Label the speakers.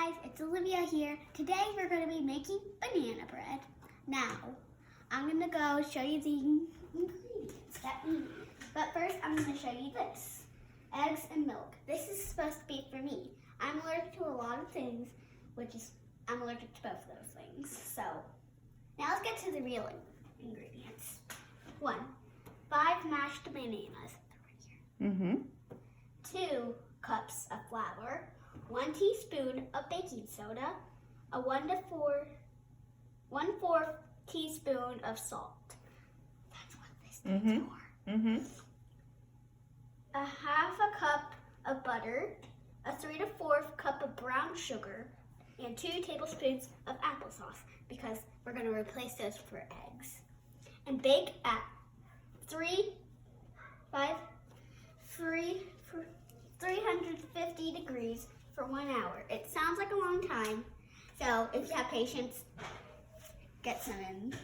Speaker 1: guys, it's Olivia here. Today we're going to be making banana bread. Now, I'm going to go show you the ingredients that we need. But first, I'm going to show you this. Eggs and milk. This is supposed to be for me. I'm allergic to a lot of things, I'm allergic to both of those things. So, now let's get to the real ingredients. 1, 5 mashed bananas.
Speaker 2: Mm-hmm.
Speaker 1: 2 cups of flour, 1 teaspoon of baking soda, a 1/4 teaspoon of salt. That's what this stands for.
Speaker 2: Mm-hmm.
Speaker 1: A 1/2 cup of butter, a 3 to 4 cup of brown sugar, and 2 tablespoons of applesauce because we're going to replace those for eggs. And bake at 350 degrees for 1 hour. It sounds like a long time, so if you have patience, get some in.